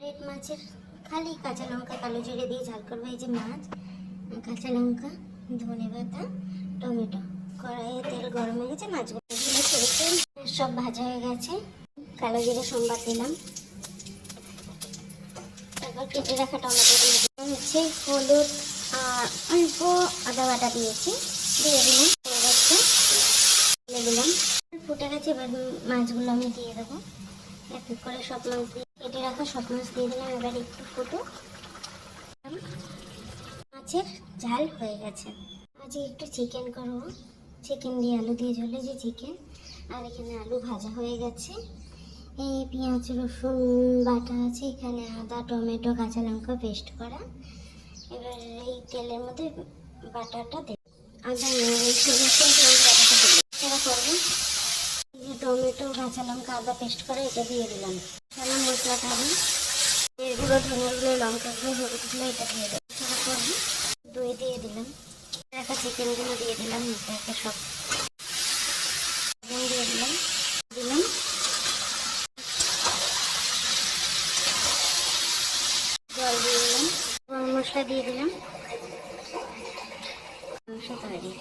Red মাছের খালি কাঁচা লঙ্কা কালো জিরে দিয়ে ঝাল করবো। এই যে মাছ, কাঁচা লঙ্কা, ধনে পাতা, টমেটো। কড়াইয়ে তেল গরম হয়ে গেছে, মাছগুলো ছেড়েছে, সব ভাজা হয়ে গেছে। কালো জিরে সোমবার দিলাম, তারপর কেটে রাখা টমেটো দিয়ে দিলাম, হচ্ছে হলুদ আর অল্প আদা বাটা দিয়েছি, দিয়ে দিলাম। দিলাম ফুটে গেছে, এবার মাছগুলো আমি দিয়ে দেবো। এক এক করে সব মাছ দিয়ে কেটে রাখা সব মাছ দিয়ে দিলাম। এবার একটু ফুটো, মাছের ঝাল হয়ে গেছে। আজকে একটু চিকেন করবো, চিকেন দিয়ে আলু দিয়ে ঝোলে যে চিকেন। আর এখানে আলু ভাজা হয়ে গেছে, এই পেঁয়াজ রসুন বাটা আছে, এখানে আদা টমেটো কাঁচা লঙ্কা পেস্ট করা। এবার এই তেলের মধ্যে বাটাটা দেব, আদা রসুন বাটাটা দেবো, সেটা করবো। টমেটো কাঁচা লঙ্কা আদা পেস্ট করে এটা দিয়ে দিলাম। মশলা মশলাটা আমি এগুলো ধনেগুলো লঙ্কাগুলো হলুদগুলো এটা দিয়ে দেবো, সেটা করবো। দই দিয়ে দিলাম, রাখা চিকেনগুলো দিয়ে দিলাম, একে সব দিয়ে দিলাম দিলাম জল দিয়ে দিলাম, গরম মশলা দিয়ে দিলাম, মাংস তৈরি।